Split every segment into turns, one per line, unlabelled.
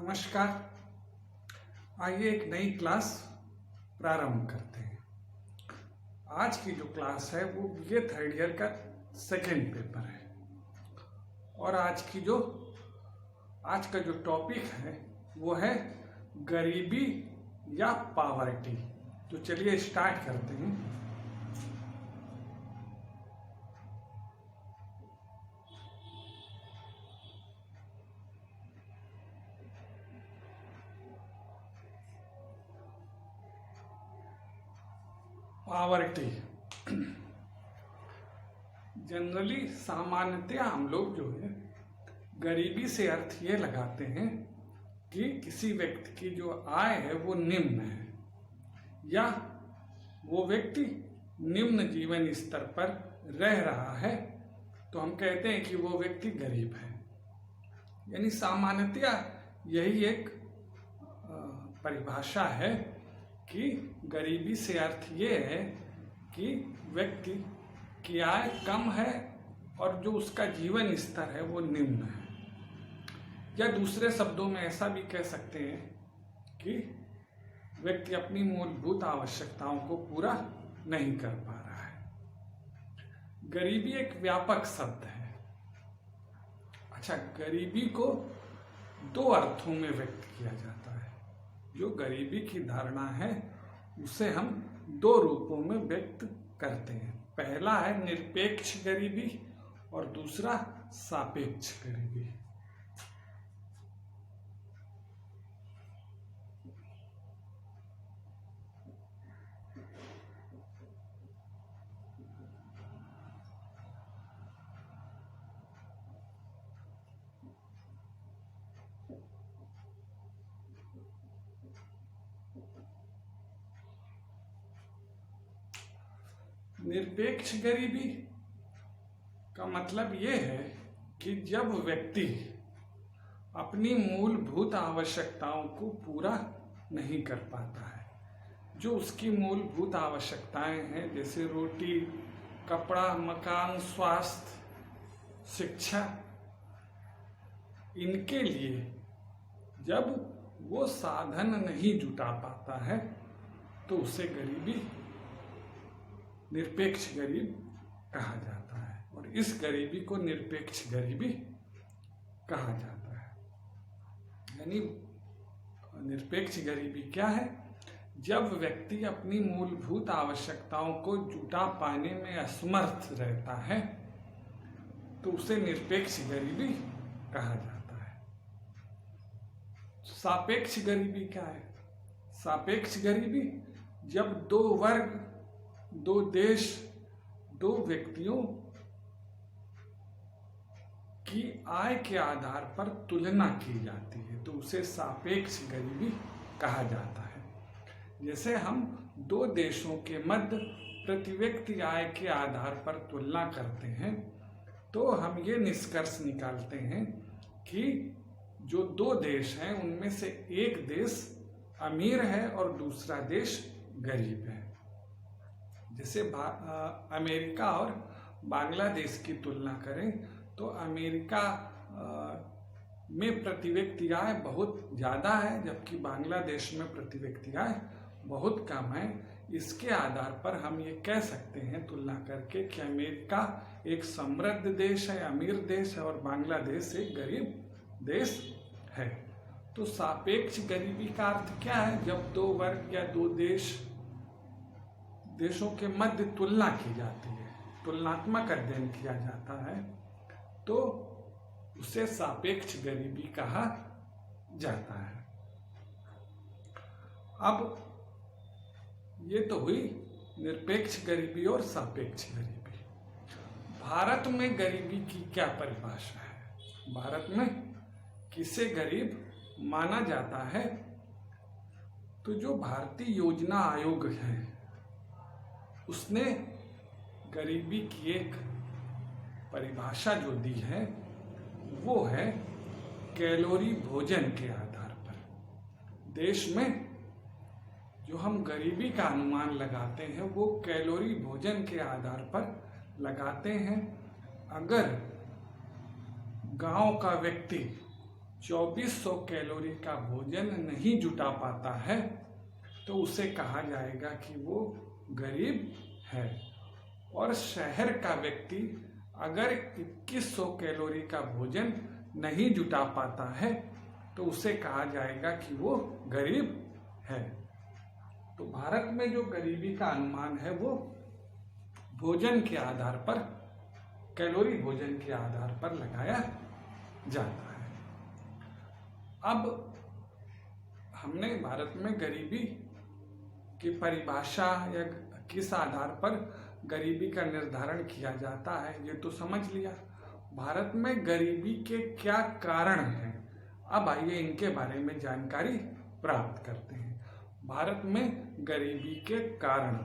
नमस्कार। आइए एक नई क्लास प्रारंभ करते हैं। आज की जो क्लास है वो ये थर्ड ईयर का सेकेंड पेपर है और आज का जो टॉपिक है वो है गरीबी या पावर्टी। तो चलिए स्टार्ट करते हैं। पावर्टी जनरली सामान्यतया हम लोग जो है गरीबी से अर्थ ये लगाते हैं कि किसी व्यक्ति की जो आय है वो निम्न है या वो व्यक्ति निम्न जीवन स्तर पर रह रहा है, तो हम कहते हैं कि वो व्यक्ति गरीब है। यानी सामान्यतया यही एक परिभाषा है कि गरीबी से अर्थ ये है कि व्यक्ति की आय कम है और जो उसका जीवन स्तर है वो निम्न है। या दूसरे शब्दों में ऐसा भी कह सकते हैं कि व्यक्ति अपनी मूलभूत आवश्यकताओं को पूरा नहीं कर पा रहा है। गरीबी एक व्यापक शब्द है। अच्छा, गरीबी को दो अर्थों में व्यक्त किया जाता है। जो गरीबी की धारणा है उसे हम दो रूपों में व्यक्त करते हैं। पहला है निरपेक्ष गरीबी और दूसरा सापेक्ष गरीबी। निरपेक्ष गरीबी का मतलब ये है कि जब व्यक्ति अपनी मूलभूत आवश्यकताओं को पूरा नहीं कर पाता है, जो उसकी मूलभूत आवश्यकताएं हैं जैसे रोटी, कपड़ा, मकान, स्वास्थ्य, शिक्षा, इनके लिए जब वो साधन नहीं जुटा पाता है तो उसे गरीबी निरपेक्ष गरीब कहा जाता है और इस गरीबी को निरपेक्ष गरीबी कहा जाता है। यानी निरपेक्ष गरीबी क्या है? जब व्यक्ति अपनी मूलभूत आवश्यकताओं को जुटा पाने में असमर्थ रहता है तो उसे निरपेक्ष गरीबी कहा जाता है। सापेक्ष गरीबी क्या है? सापेक्ष गरीबी जब दो वर्ग, दो देश, दो व्यक्तियों की आय के आधार पर तुलना की जाती है तो उसे सापेक्ष गरीबी कहा जाता है। जैसे हम दो देशों के मध्य प्रति व्यक्ति आय के आधार पर तुलना करते हैं तो हम ये निष्कर्ष निकालते हैं कि जो दो देश हैं उनमें से एक देश अमीर है और दूसरा देश गरीब है। जैसे अमेरिका और बांग्लादेश की तुलना करें तो अमेरिका में प्रति व्यक्ति आय बहुत ज़्यादा है जबकि बांग्लादेश में प्रति व्यक्ति आय बहुत कम है। इसके आधार पर हम ये कह सकते हैं तुलना करके कि अमेरिका एक समृद्ध देश है, अमीर देश है और बांग्लादेश एक गरीब देश है। तो सापेक्ष गरीबी का अर्थ क्या है? जब दो वर्ग या दो देशों के मध्य तुलना की जाती है, तुलनात्मक अध्ययन किया जाता है तो उसे सापेक्ष गरीबी कहा जाता है। अब ये तो हुई निरपेक्ष गरीबी और सापेक्ष गरीबी। भारत में गरीबी की क्या परिभाषा है? भारत में किसे गरीब माना जाता है? तो जो भारतीय योजना आयोग है उसने गरीबी की एक परिभाषा जो दी है वो है कैलोरी भोजन के आधार पर। देश में जो हम गरीबी का अनुमान लगाते हैं वो कैलोरी भोजन के आधार पर लगाते हैं। अगर गांव का व्यक्ति 2400 कैलोरी का भोजन नहीं जुटा पाता है तो उसे कहा जाएगा कि वो गरीब है। और शहर का व्यक्ति अगर 2100 कैलोरी का भोजन नहीं जुटा पाता है तो उसे कहा जाएगा कि वो गरीब है। तो भारत में जो गरीबी का अनुमान है वो भोजन के आधार पर, कैलोरी भोजन के आधार पर लगाया जाता है। अब हमने भारत में गरीबी की परिभाषा या किस आधार पर गरीबी का निर्धारण किया जाता है ये तो समझ लिया। भारत में गरीबी के क्या कारण हैं, अब आइए इनके बारे में जानकारी प्राप्त करते हैं। भारत में गरीबी के कारण।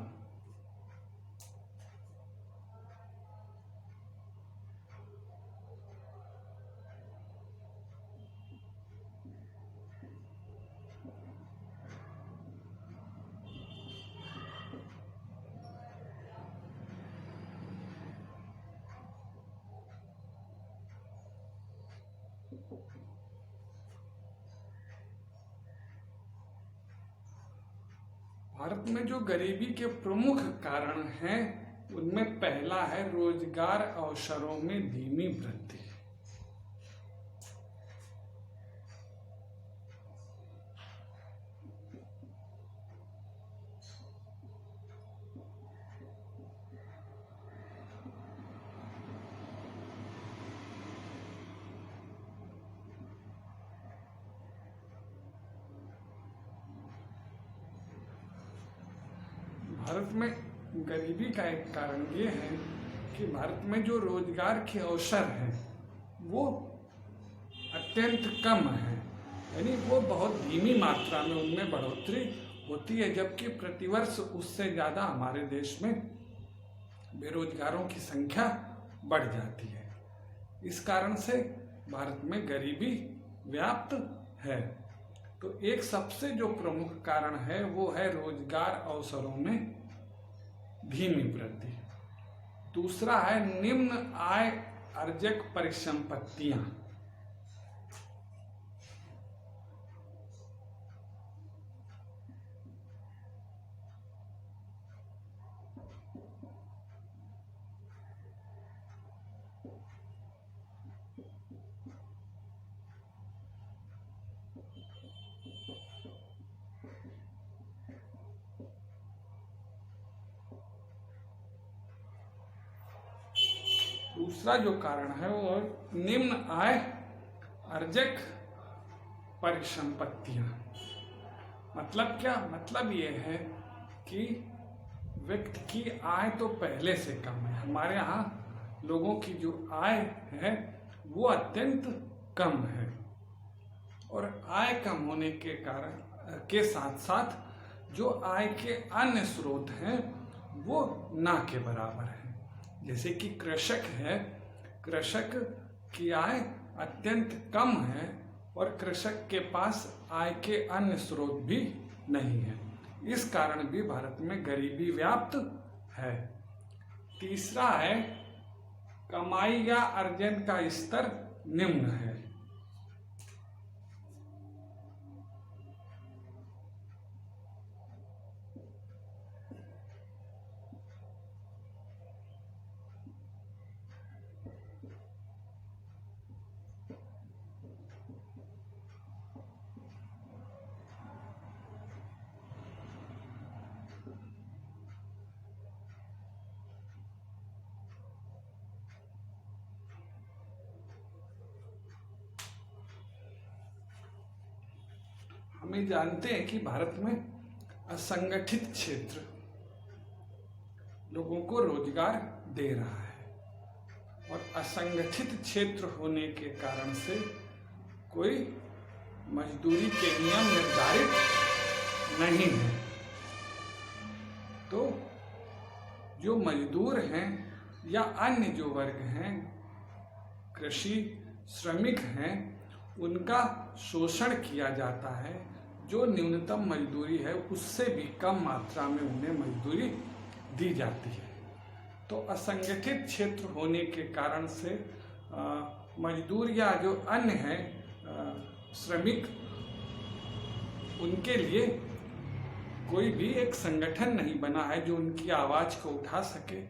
भारत में जो गरीबी के प्रमुख कारण हैं उनमें पहला है रोजगार अवसरों में धीमी वृद्धि। भारत में गरीबी का एक कारण ये है कि भारत में जो रोजगार के अवसर हैं वो अत्यंत कम है, यानी वो बहुत धीमी मात्रा में उनमें बढ़ोतरी होती है, जबकि प्रतिवर्ष उससे ज़्यादा हमारे देश में बेरोजगारों की संख्या बढ़ जाती है। इस कारण से भारत में गरीबी व्याप्त है। तो एक सबसे जो प्रमुख कारण है वो है रोजगार अवसरों में धीमी वृद्धि। दूसरा है निम्न आय अर्जक परिसंपत्तियां। दूसरा जो कारण है वो निम्न आय अर्जक परिसंपत्तियां। मतलब क्या? मतलब ये है कि व्यक्ति की आय तो पहले से कम है। हमारे यहाँ लोगों की जो आय है वो अत्यंत कम है, और आय कम होने के कारण के साथ साथ जो आय के अन्य स्रोत हैं वो ना के बराबर है। जैसे कि कृषक है, कृषक की आय अत्यंत कम है और कृषक के पास आय के अन्य स्रोत भी नहीं है। इस कारण भी भारत में गरीबी व्याप्त है। तीसरा है कमाई या अर्जन का स्तर निम्न है। हम जानते हैं कि भारत में असंगठित क्षेत्र लोगों को रोजगार दे रहा है, और असंगठित क्षेत्र होने के कारण से कोई मजदूरी के नियम निर्धारित नहीं है। तो जो मजदूर हैं या अन्य जो वर्ग हैं, कृषि श्रमिक हैं, उनका शोषण किया जाता है। जो न्यूनतम मजदूरी है उससे भी कम मात्रा में उन्हें मजदूरी दी जाती है। तो असंगठित क्षेत्र होने के कारण से मजदूर या जो अन्य हैं श्रमिक, उनके लिए कोई भी एक संगठन नहीं बना है जो उनकी आवाज को उठा सके,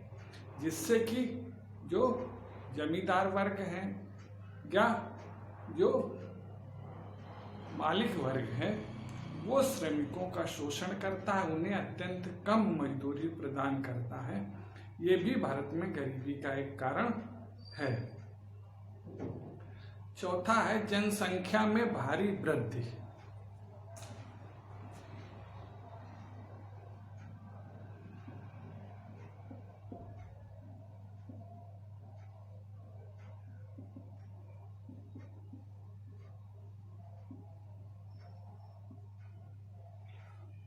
जिससे कि जो जमींदार वर्ग हैं या जो मालिक वर्ग है वो श्रमिकों का शोषण करता है, उन्हें अत्यंत कम मजदूरी प्रदान करता है। ये भी भारत में गरीबी का एक कारण है। चौथा है जनसंख्या में भारी वृद्धि।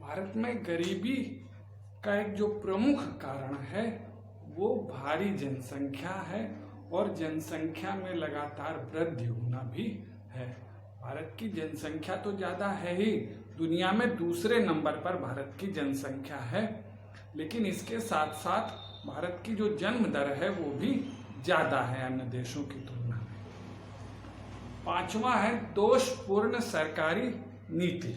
भारत में गरीबी का एक जो प्रमुख कारण है वो भारी जनसंख्या है और जनसंख्या में लगातार वृद्धि होना भी है। भारत की जनसंख्या तो ज़्यादा है ही, दुनिया में दूसरे नंबर पर भारत की जनसंख्या है, लेकिन इसके साथ साथ भारत की जो जन्म दर है वो भी ज़्यादा है अन्य देशों की तुलना में। पांचवा है दोषपूर्ण सरकारी नीति।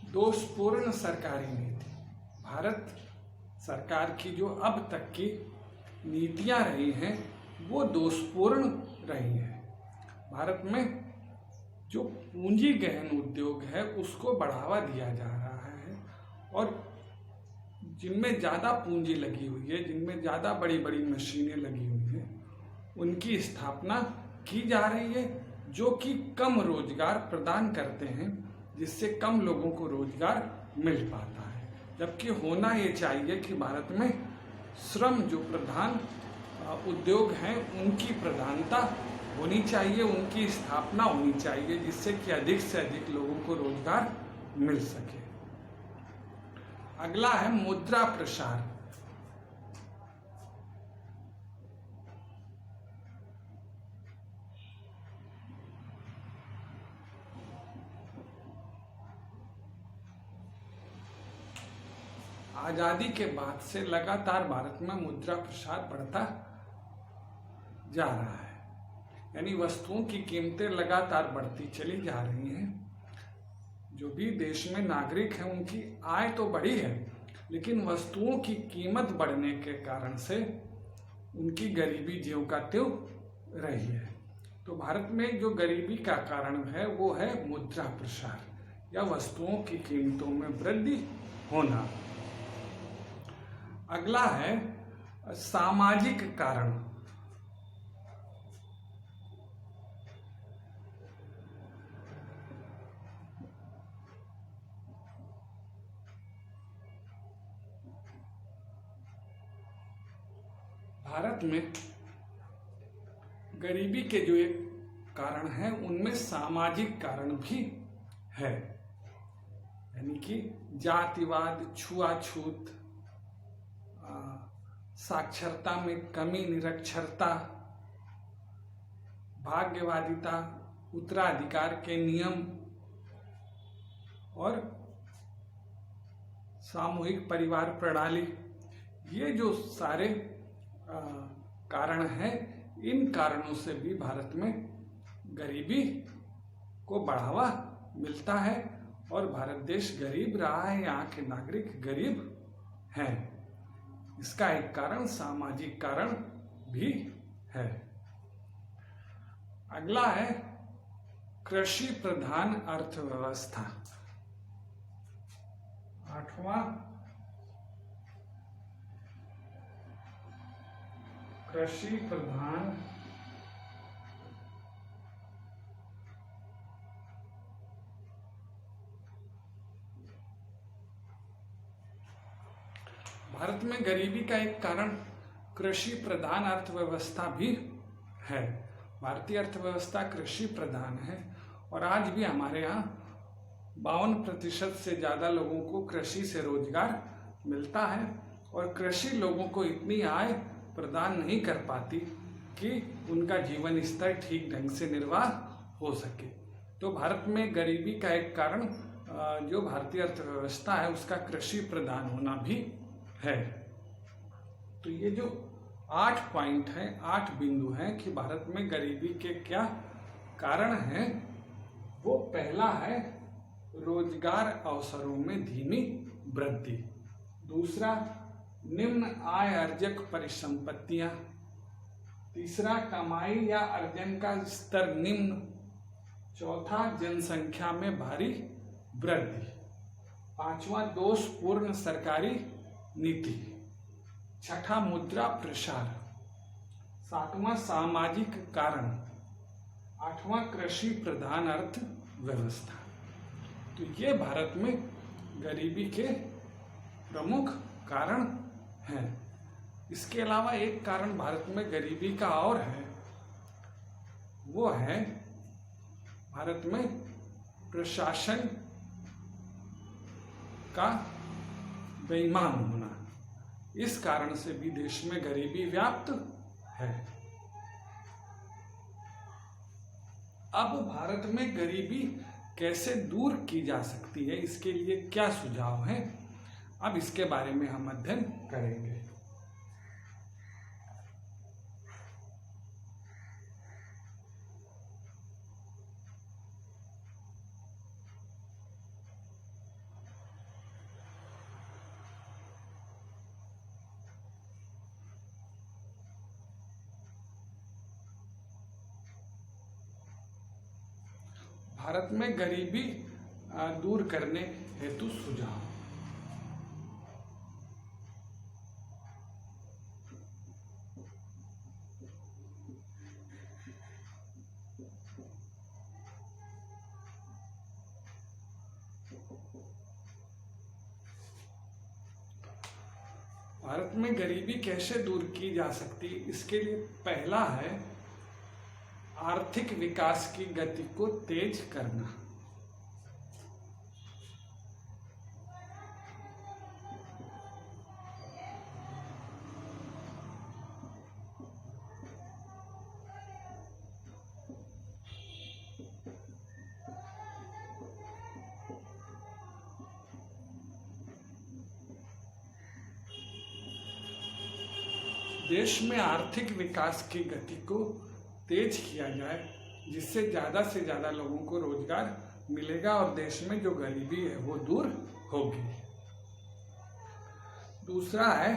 दोषपूर्ण सरकारी नीति, भारत सरकार की जो अब तक की नीतियां रही हैं वो दोषपूर्ण रही हैं। भारत में जो पूंजी गहन उद्योग है उसको बढ़ावा दिया जा रहा है और जिनमें ज़्यादा पूंजी लगी हुई है, जिनमें ज़्यादा बड़ी बड़ी मशीनें लगी हुई हैं, उनकी स्थापना की जा रही है, जो कि कम रोजगार प्रदान करते हैं, जिससे कम लोगों को रोजगार मिल पाता है। जबकि होना ये चाहिए कि भारत में श्रम जो प्रधान उद्योग हैं उनकी प्रधानता होनी चाहिए, उनकी स्थापना होनी चाहिए, जिससे कि अधिक से अधिक लोगों को रोजगार मिल सके। अगला है मुद्रा प्रसार। आजादी के बाद से लगातार भारत में मुद्रा प्रसार बढ़ता जा रहा है, यानी वस्तुओं की कीमतें लगातार बढ़ती चली जा रही हैं। जो भी देश में नागरिक हैं उनकी आय तो बढ़ी है, लेकिन वस्तुओं की कीमत बढ़ने के कारण से उनकी गरीबी ज्यों का त्यों रही है। तो भारत में जो गरीबी का कारण है वो है मुद्रा प्रसार या वस्तुओं की कीमतों में वृद्धि होना। अगला है सामाजिक कारण। भारत में गरीबी के जो एक कारण है उनमें सामाजिक कारण भी है, यानी कि जातिवाद, छुआछूत, साक्षरता में कमी, निरक्षरता, भाग्यवादिता, उत्तराधिकार के नियम और सामूहिक परिवार प्रणाली, ये जो सारे कारण हैं, इन कारणों से भी भारत में गरीबी को बढ़ावा मिलता है और भारत देश गरीब रहा है, यहाँ के नागरिक गरीब हैं। इसका एक कारण सामाजिक कारण भी है। अगला है कृषि प्रधान अर्थव्यवस्था। आठवां कृषि प्रधान भारत में गरीबी का एक कारण कृषि प्रधान अर्थव्यवस्था भी है। भारतीय अर्थव्यवस्था कृषि प्रधान है और आज भी हमारे यहाँ 52% से ज़्यादा लोगों को कृषि से रोजगार मिलता है और कृषि लोगों को इतनी आय प्रदान नहीं कर पाती कि उनका जीवन स्तर ठीक ढंग से निर्वाह हो सके। तो भारत में गरीबी का एक कारण जो भारतीय अर्थव्यवस्था है उसका कृषि प्रधान होना भी है। तो ये जो 8 पॉइंट हैं, 8 बिंदु हैं कि भारत में गरीबी के क्या कारण हैं। वो पहला है रोजगार अवसरों में धीमी वृद्धि, दूसरा निम्न आय अर्जक परिसंपत्तियां, तीसरा कमाई या अर्जन का स्तर निम्न, चौथा जनसंख्या में भारी वृद्धि, पांचवा दोषपूर्ण सरकारी नीति, छठा मुद्रा प्रसार, सातवां सामाजिक कारण, आठवां कृषि प्रधान अर्थव्यवस्था। तो ये भारत में गरीबी के प्रमुख कारण हैं। इसके अलावा एक कारण भारत में गरीबी का और है, वो है भारत में प्रशासन का बेईमान होना। इस कारण से भी देश में गरीबी व्याप्त है। अब भारत में गरीबी कैसे दूर की जा सकती है, इसके लिए क्या सुझाव हैं, अब इसके बारे में हम अध्ययन करेंगे। भारत में गरीबी दूर करने हेतु सुझाव। भारत में गरीबी कैसे दूर की जा सकती है, इसके लिए पहला है आर्थिक विकास की गति को तेज करना। देश में आर्थिक विकास की गति को तेज किया जाए, जिससे ज़्यादा से ज़्यादा लोगों को रोजगार मिलेगा और देश में जो गरीबी है वो दूर होगी। दूसरा है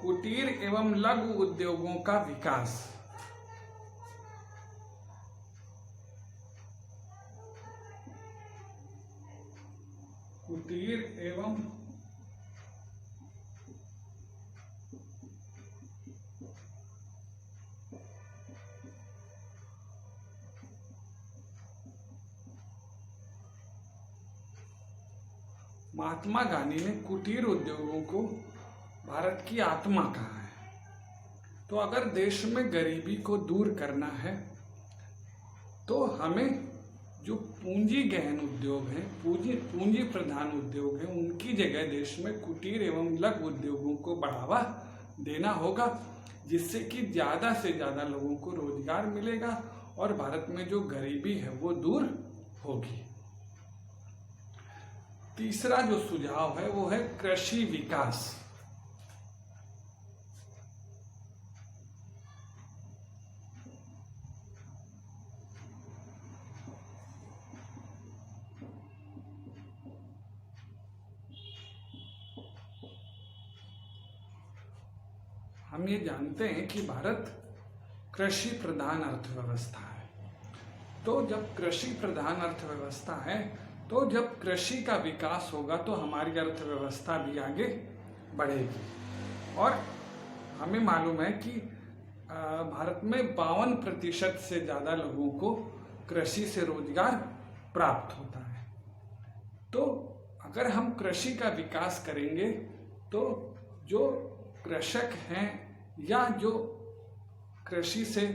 कुटीर एवं लघु उद्योगों का विकास। कुटीर एवं महात्मा गांधी ने कुटीर उद्योगों को भारत की आत्मा कहा है। तो अगर देश में गरीबी को दूर करना है तो हमें जो पूंजी गहन उद्योग हैं, पूंजी प्रधान उद्योग हैं, उनकी जगह देश में कुटीर एवं लघु उद्योगों को बढ़ावा देना होगा, जिससे कि ज़्यादा से ज़्यादा लोगों को रोजगार मिलेगा और भारत में जो गरीबी है वो दूर होगी। तीसरा जो सुझाव है वो है कृषि विकास। हम ये जानते हैं कि भारत कृषि प्रधान अर्थव्यवस्था है। तो जब कृषि प्रधान अर्थव्यवस्था है तो जब कृषि का विकास होगा तो हमारी अर्थव्यवस्था भी आगे बढ़ेगी। और हमें मालूम है कि भारत में 52% से ज़्यादा लोगों को कृषि से रोजगार प्राप्त होता है। तो अगर हम कृषि का विकास करेंगे तो जो कृषक हैं या जो कृषि से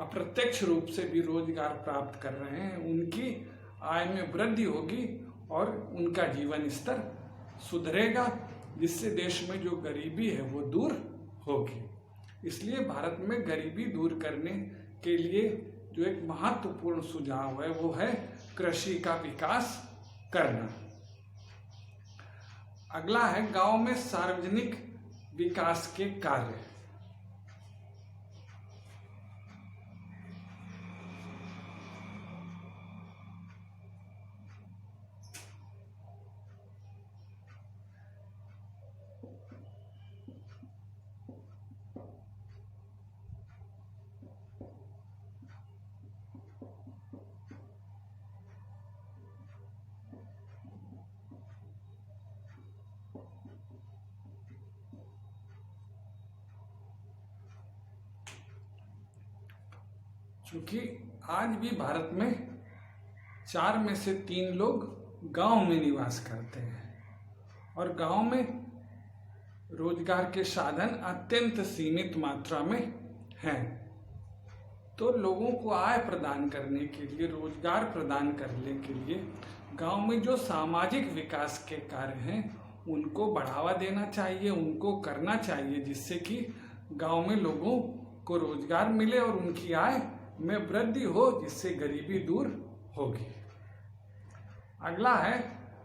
अप्रत्यक्ष रूप से भी रोजगार प्राप्त कर रहे हैं, उनकी आय में वृद्धि होगी और उनका जीवन स्तर सुधरेगा, जिससे देश में जो गरीबी है वो दूर होगी। इसलिए भारत में गरीबी दूर करने के लिए जो एक महत्वपूर्ण सुझाव है वो है कृषि का विकास करना। अगला है गांव में सार्वजनिक विकास के कार्य। क्योंकि आज भी भारत में 4 में से 3 लोग गांव में निवास करते हैं और गांव में रोजगार के साधन अत्यंत सीमित मात्रा में हैं। तो लोगों को आय प्रदान करने के लिए, रोजगार प्रदान करने के लिए गांव में जो सामाजिक विकास के कार्य हैं उनको बढ़ावा देना चाहिए, उनको करना चाहिए, जिससे कि गांव में लोगों को रोजगार मिले और उनकी आय में वृद्धि हो, जिससे गरीबी दूर होगी। अगला है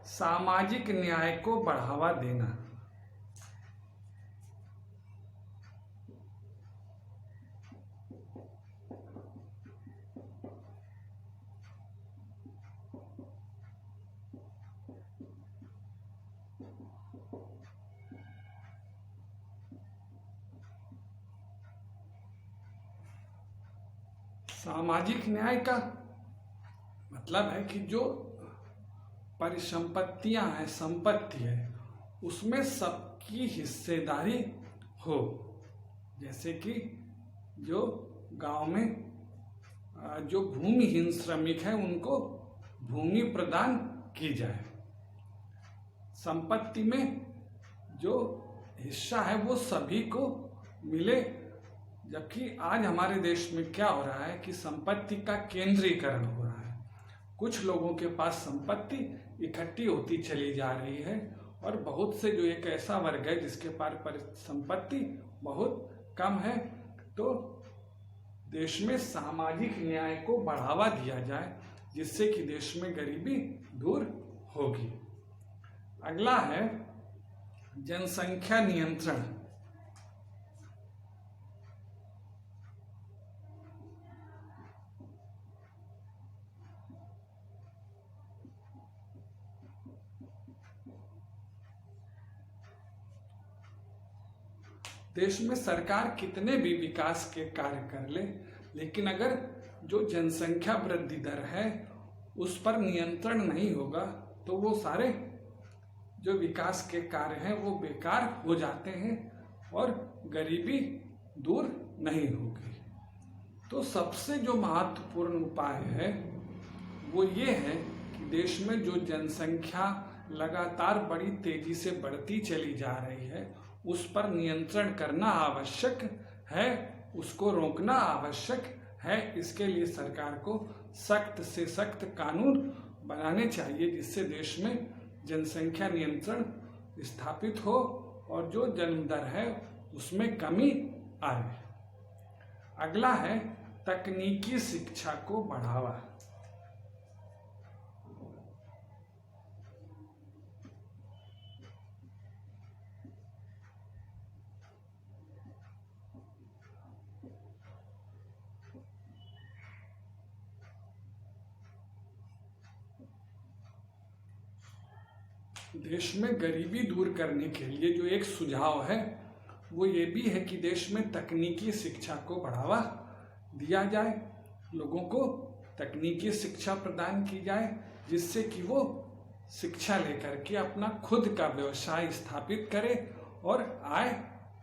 सामाजिक न्याय को बढ़ावा देना। सामाजिक न्याय का मतलब है कि जो परिसंपत्तियां हैं, संपत्ति है, उसमें सबकी हिस्सेदारी हो। जैसे कि जो गांव में जो भूमिहीन श्रमिक है उनको भूमि प्रदान की जाए। संपत्ति में जो हिस्सा है वो सभी को मिले। जबकि आज हमारे देश में क्या हो रहा है कि संपत्ति का केंद्रीकरण हो रहा है। कुछ लोगों के पास संपत्ति इकट्ठी होती चली जा रही है और बहुत से जो एक ऐसा वर्ग है जिसके पास संपत्ति बहुत कम है। तो देश में सामाजिक न्याय को बढ़ावा दिया जाए, जिससे कि देश में गरीबी दूर होगी। अगला है जनसंख्या नियंत्रण। देश में सरकार कितने भी विकास के कार्य कर ले, लेकिन अगर जो जनसंख्या वृद्धि दर है उस पर नियंत्रण नहीं होगा तो वो सारे जो विकास के कार्य हैं वो बेकार हो जाते हैं और गरीबी दूर नहीं होगी। तो सबसे जो महत्वपूर्ण उपाय है वो ये है कि देश में जो जनसंख्या लगातार बड़ी तेजी से बढ़ती चली जा रही है उस पर नियंत्रण करना आवश्यक है, उसको रोकना आवश्यक है। इसके लिए सरकार को सख्त से सख्त कानून बनाने चाहिए, जिससे देश में जनसंख्या नियंत्रण स्थापित हो और जो जन्म दर है उसमें कमी आए। अगला है तकनीकी शिक्षा को बढ़ावा। देश में गरीबी दूर करने के लिए जो एक सुझाव है वो ये भी है कि देश में तकनीकी शिक्षा को बढ़ावा दिया जाए, लोगों को तकनीकी शिक्षा प्रदान की जाए, जिससे कि वो शिक्षा लेकर के अपना खुद का व्यवसाय स्थापित करे और आय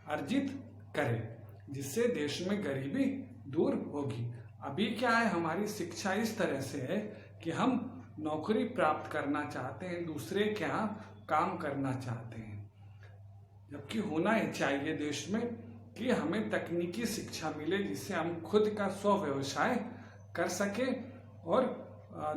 अर्जित करे, जिससे देश में गरीबी दूर होगी। अभी क्या है, हमारी शिक्षा इस तरह से है कि हम नौकरी प्राप्त करना चाहते हैं, दूसरे के यहाँ काम करना चाहते हैं, जबकि होना ही चाहिए देश में कि हमें तकनीकी शिक्षा मिले जिससे हम खुद का स्व व्यवसाय कर सके और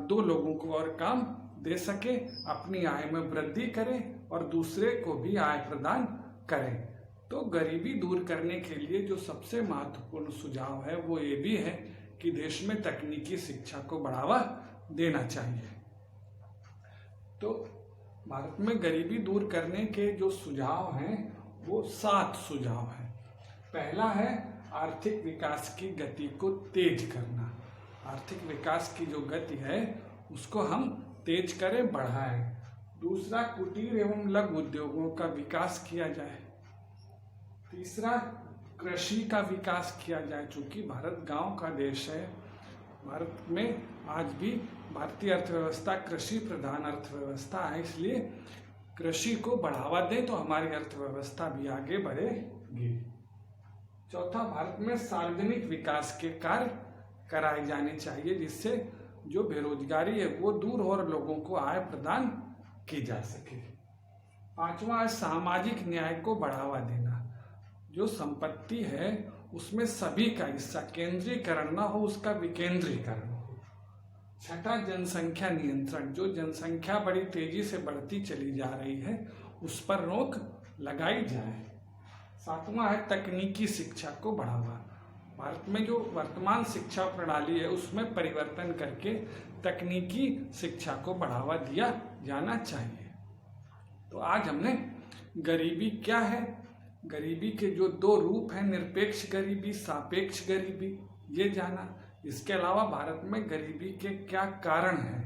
2 लोगों को और काम दे सके, अपनी आय में वृद्धि करें और दूसरे को भी आय प्रदान करें। तो गरीबी दूर करने के लिए जो सबसे महत्वपूर्ण सुझाव है वो ये भी है कि देश में तकनीकी शिक्षा को बढ़ावा देना चाहिए। तो भारत में गरीबी दूर करने के जो सुझाव हैं वो 7 सुझाव हैं। पहला है आर्थिक विकास की गति को तेज करना। आर्थिक विकास की जो गति है उसको हम तेज करें, बढ़ाएं। दूसरा, कुटीर एवं लघु उद्योगों का विकास किया जाए। तीसरा, कृषि का विकास किया जाए। चूंकि भारत गांव का देश है, भारत में आज भी भारतीय अर्थव्यवस्था कृषि प्रधान अर्थव्यवस्था है, इसलिए कृषि को बढ़ावा दें तो हमारी अर्थव्यवस्था भी आगे बढ़ेगी। चौथा, भारत में सार्वजनिक विकास के कार्य कराए जाने चाहिए जिससे जो बेरोजगारी है वो दूर हो और लोगों को आय प्रदान की जा सके। पांचवा है सामाजिक न्याय को बढ़ावा देना। जो संपत्ति है उसमें सभी का हिस्सा, केंद्रीकरण ना हो, उसका विकेंद्रीकरण हो। छठा, जनसंख्या नियंत्रण। जो जनसंख्या बड़ी तेजी से बढ़ती चली जा रही है उस पर रोक लगाई जाए। सातवां है तकनीकी शिक्षा को बढ़ावा। भारत में जो वर्तमान शिक्षा प्रणाली है उसमें परिवर्तन करके तकनीकी शिक्षा को बढ़ावा दिया जाना चाहिए। तो आज हमने गरीबी क्या है, गरीबी के जो 2 रूप हैं, निरपेक्ष गरीबी, सापेक्ष गरीबी, ये जाना। इसके अलावा भारत में गरीबी के क्या कारण हैं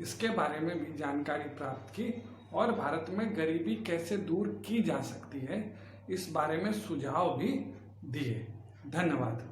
इसके बारे में भी जानकारी प्राप्त की और भारत में गरीबी कैसे दूर की जा सकती है इस बारे में सुझाव भी दिए। धन्यवाद।